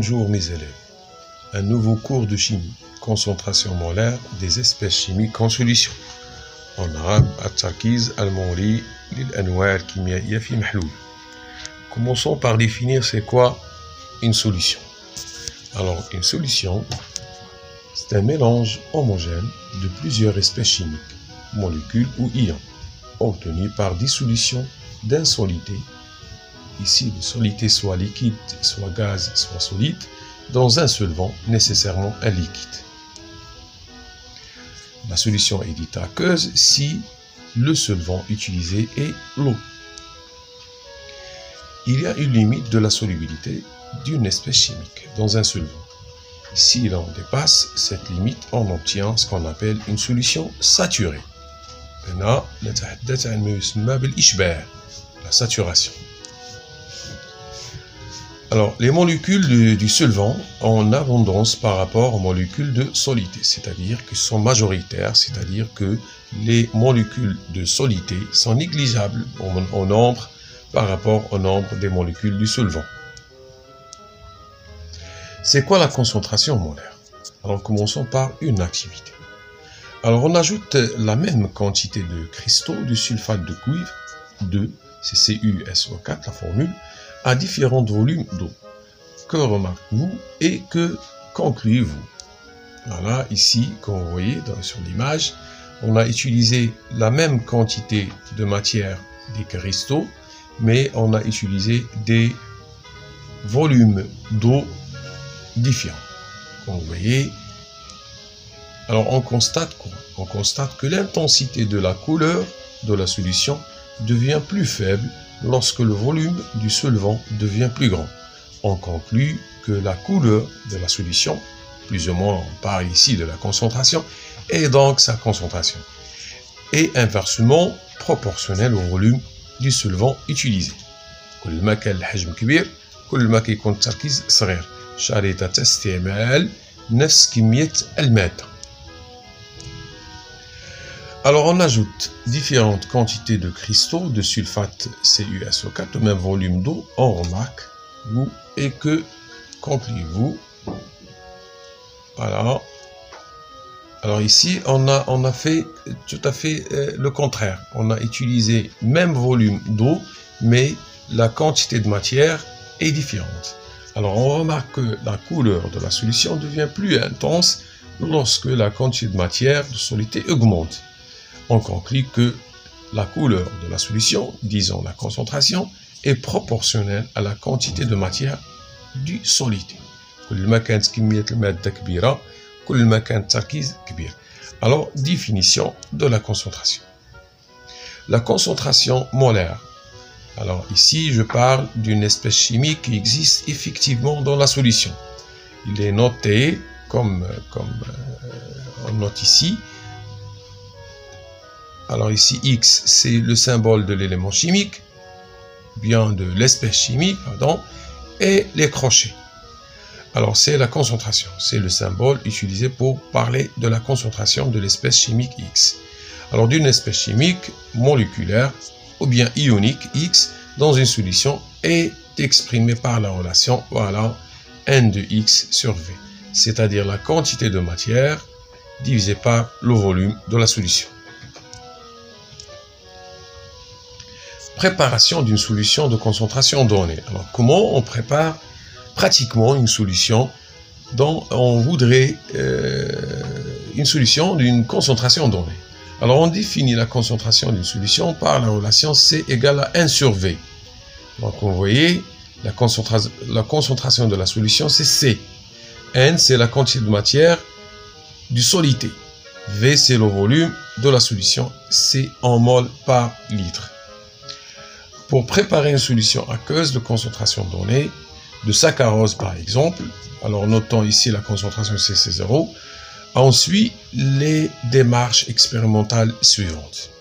Bonjour mes élèves, un nouveau cours de chimie, concentration molaire des espèces chimiques en solution. En arabe, التركيز المولي للأنواع الكيميائية في محلول. Commençons par définir c'est quoi une solution. Alors une solution, c'est un mélange homogène de plusieurs espèces chimiques, molécules ou ions, obtenus par dissolution d'un solité. Ici, le solité soit liquide, soit gaz, soit solide, dans un solvant, nécessairement un liquide. La solution est dite aqueuse si le solvant utilisé est l'eau. Il y a une limite de la solubilité d'une espèce chimique dans un solvant. Si l'on dépasse cette limite, on obtient ce qu'on appelle une solution saturée. La saturation. Alors, les molécules du solvant ont en abondance par rapport aux molécules de solité, c'est-à-dire qu'elles sont majoritaires, c'est-à-dire que les molécules de solité sont négligeables en nombre par rapport au nombre des molécules du solvant. C'est quoi la concentration molaire? Alors, commençons par une activité. Alors, on ajoute la même quantité de cristaux de sulfate de cuivre, 2, c'est CuSO4, la formule, à différents volumes d'eau. Que remarquez-vous et que concluez-vous? Voilà, ici, comme vous voyez sur l'image, on a utilisé la même quantité de matière des cristaux, mais on a utilisé des volumes d'eau différents. Comme vous voyez, alors on constate quoi? On constate que l'intensité de la couleur de la solution devient plus faible lorsque le volume du solvant devient plus grand. On conclut que la couleur de la solution, plus ou moins on parle ici de la concentration, et donc sa concentration est inversement proportionnelle au volume du solvant utilisé. كل ما كان الحجم كبير كل ما كيكون التركيز صغير. شريطة استعمال نفس كمية المادة. Alors on ajoute différentes quantités de cristaux de sulfate CuSO4 au même volume d'eau. On remarque, vous, et que concluez-vous? Voilà. Alors ici, on a fait tout à fait le contraire. On a utilisé même volume d'eau, mais la quantité de matière est différente. Alors on remarque que la couleur de la solution devient plus intense lorsque la quantité de matière de solité augmente. On conclut que la couleur de la solution, disons la concentration, est proportionnelle à la quantité de matière du solité. Alors, définition de la concentration. La concentration molaire. Alors ici, je parle d'une espèce chimique qui existe effectivement dans la solution. Il est noté comme on note ici. Alors ici, X, c'est le symbole de l'élément chimique, bien de l'espèce chimique, pardon, et les crochets. Alors c'est la concentration, c'est le symbole utilisé pour parler de la concentration de l'espèce chimique X. Alors d'une espèce chimique moléculaire ou bien ionique X dans une solution est exprimée par la relation, voilà, N de X sur V, c'est-à-dire la quantité de matière divisée par le volume de la solution. Préparation d'une solution de concentration donnée. Alors, comment on prépare pratiquement une solution dont on voudrait une solution d'une concentration donnée? Alors, on définit la concentration d'une solution par la relation C égale à 1 sur V. Donc, vous voyez, la concentration de la solution, c'est C. N, c'est la quantité de matière du solité. V, c'est le volume de la solution. C en mol par litre. Pour préparer une solution aqueuse de concentration donnée, de saccharose par exemple, alors notons ici la concentration CC0, on suit les démarches expérimentales suivantes.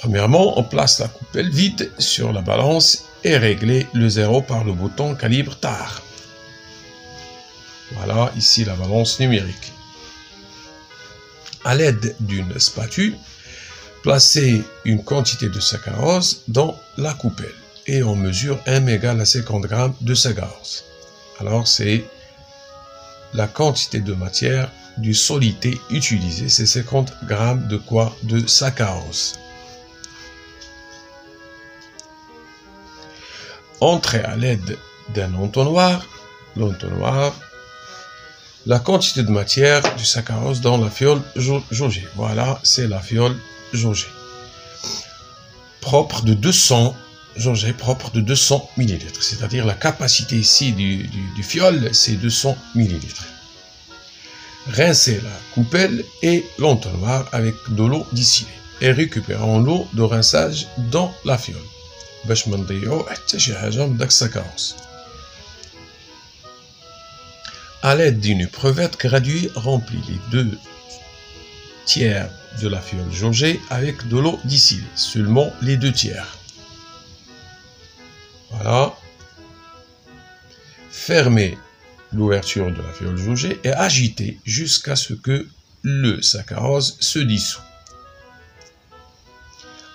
Premièrement, on place la coupelle vide sur la balance et régler le zéro par le bouton calibre TAR. Voilà ici la balance numérique. À l'aide d'une spatule, placez une quantité de saccharose dans la coupelle et on mesure 1 égale à 50 g de saccharose. Alors c'est la quantité de matière du soluté utilisé, c'est 50 grammes de quoi? De saccharose. Entrer à l'aide d'un entonnoir, la quantité de matière du saccharose dans la fiole jaugée. Voilà, c'est la fiole jaugée. Propre de 200, jaugée propre de 200 ml. C'est-à-dire la capacité ici du fiole, c'est 200 ml. Rincez la coupelle et l'entonnoir avec de l'eau distillée et récupérons l'eau de rinçage dans la fiole. باش ما نضيعو حتى شي حاجه من داك السكروس. À l'aide d'une épruvette graduée, remplis les 2 tiers de la fiole jaugée avec de l'eau distillée, seulement les 2 tiers. Voilà. Fermez l'ouverture de la fiole jaugée et agitez jusqu'à ce que le saccharose se dissout.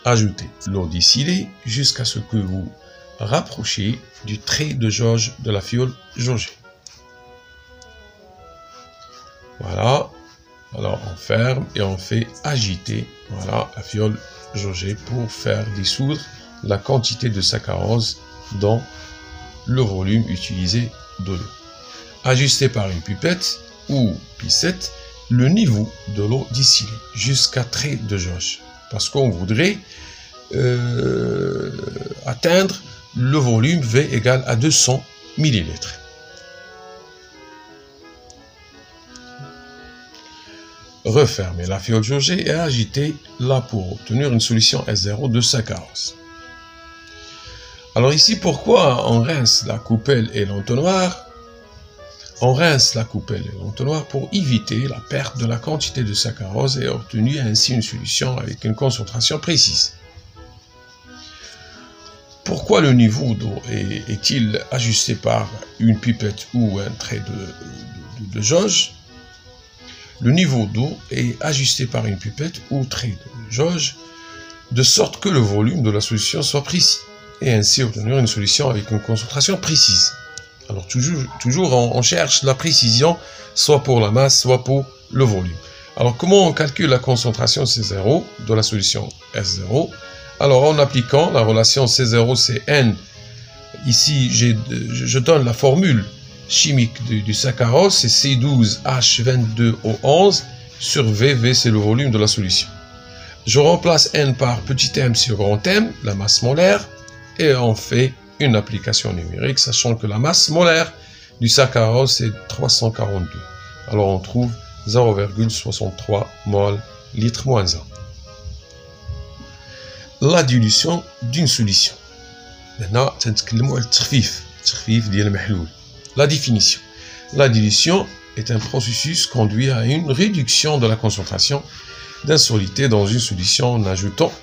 Ajoutez l'eau distillée jusqu'à ce que vous rapprochiez du trait de jauge de la fiole jaugée. Voilà. Alors on ferme et on fait agiter, voilà, la fiole jaugée pour faire dissoudre la quantité de saccharose dans le volume utilisé de l'eau. Ajustez par une pipette ou piscette le niveau de l'eau distillée jusqu'à trait de jauge, parce qu'on voudrait atteindre le volume V égal à 200 ml. Refermez la fiole jaugée et agitez-la pour obtenir une solution S0 de saccharose. Alors ici, pourquoi on rince la coupelle et l'entonnoir? On rince la coupelle et l'entonnoir pour éviter la perte de la quantité de saccharose et obtenir ainsi une solution avec une concentration précise. Pourquoi le niveau d'eau est-il ajusté par une pipette ou un trait de jauge? Le niveau d'eau est ajusté par une pipette ou trait de jauge de sorte que le volume de la solution soit précis et ainsi obtenir une solution avec une concentration précise. Alors toujours on cherche la précision soit pour la masse soit pour le volume. Alors comment on calcule la concentration C0 de la solution S0? Alors en appliquant la relation C0 c'est N, ici je donne la formule chimique du saccharose, c'est C12H22O11 sur V, V c'est le volume de la solution. Je remplace N par petit m sur grand M, la masse molaire, et on fait une application numérique, sachant que la masse molaire du saccharose c'est 342. Alors on trouve 0,63 mol litre moins 1. La dilution d'une solution. Maintenant, تنتكلموا على التخفيف ديال المحلول. La définition. La dilution est un processus conduit à une réduction de la concentration d'un soluté dans une solution en ajoutant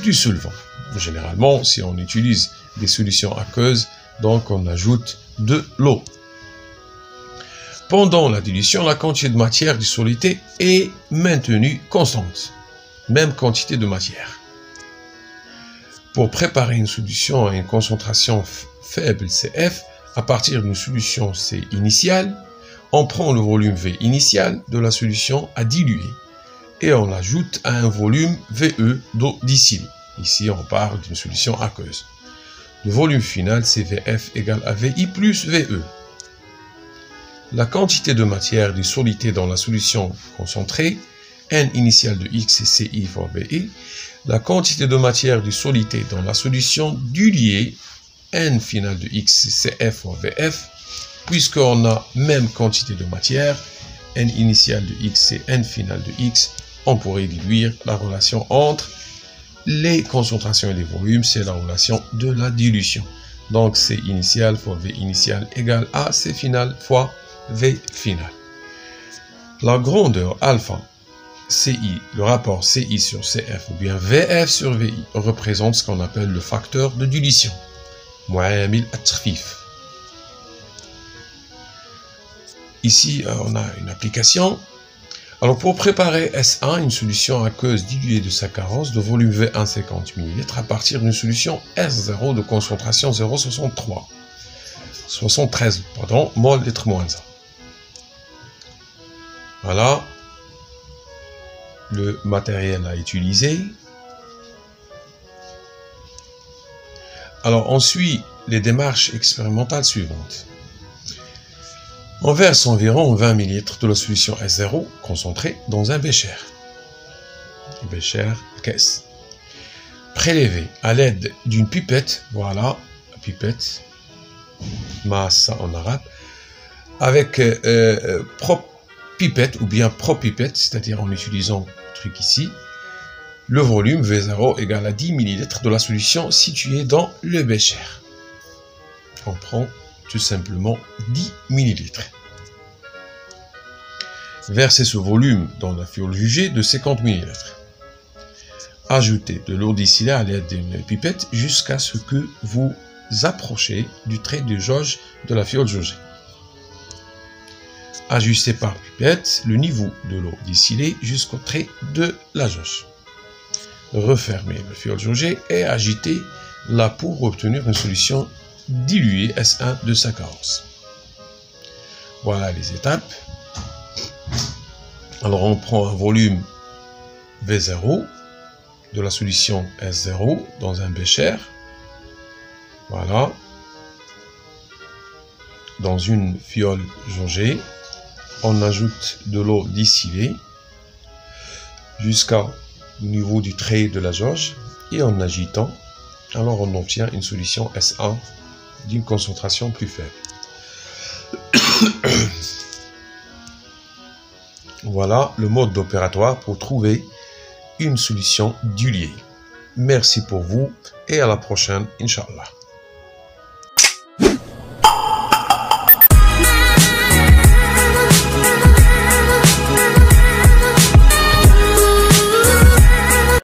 du solvant. Généralement, si on utilise des solutions aqueuses, donc on ajoute de l'eau. Pendant la dilution, la quantité de matière du soluté est maintenue constante. Même quantité de matière. Pour préparer une solution à une concentration faible CF, à partir d'une solution C initiale, on prend le volume V initial de la solution à diluer et on l'ajoute à un volume VE d'eau distillée. Ici, on parle d'une solution aqueuse. Le volume final, c'est VF égale à VI plus VE. La quantité de matière du soluté dans la solution concentrée, N initiale de X et CI fois VI, la quantité de matière du soluté dans la solution diluée, N finale de X, CF fois VF, puisqu'on a même quantité de matière, N initiale de X et N finale de X, on pourrait déduire la relation entre les concentrations et les volumes, c'est la relation de la dilution. Donc C initial fois V initial égale à C final fois V final. La grandeur alpha CI, le rapport CI sur CF ou bien VF sur VI représente ce qu'on appelle le facteur de dilution. معامل التخفيف. Ici, on a une application. Alors, pour préparer S1, une solution aqueuse diluée de saccharose de volume V1 50 ml à partir d'une solution S0 de concentration 0,63. 73, pardon, mol litre moins 1. Voilà le matériel à utiliser. Alors, on suit les démarches expérimentales suivantes. On verse environ 20 ml de la solution S0 concentrée dans un bécher. Bécher caisse. Prélevé à l'aide d'une pipette, voilà, pipette, massa en arabe, avec pipette ou bien propipette, c'est-à-dire en utilisant le truc ici, le volume V0 égale à 10 ml de la solution située dans le bécher. On prend tout simplement 10 ml. Versez ce volume dans la fiole jugée de 50 ml. Ajoutez de l'eau distillée à l'aide d'une pipette jusqu'à ce que vous approchez du trait de jauge de la fiole jaugée. Ajustez par pipette le niveau de l'eau distillée jusqu'au trait de la jauge. Refermez la fiole jaugée et agitez-la pour obtenir une solution diluée S1 de sa carence. Voilà les étapes. Alors on prend un volume V0 de la solution S0 dans un bécher. Voilà. Dans une fiole jaugée, on ajoute de l'eau distillée jusqu'au niveau du trait de la jauge et en agitant, alors on obtient une solution S1 d'une concentration plus faible. Voilà le mode opératoire pour trouver une solution diluée. Merci pour vous et à la prochaine, Inch'Allah.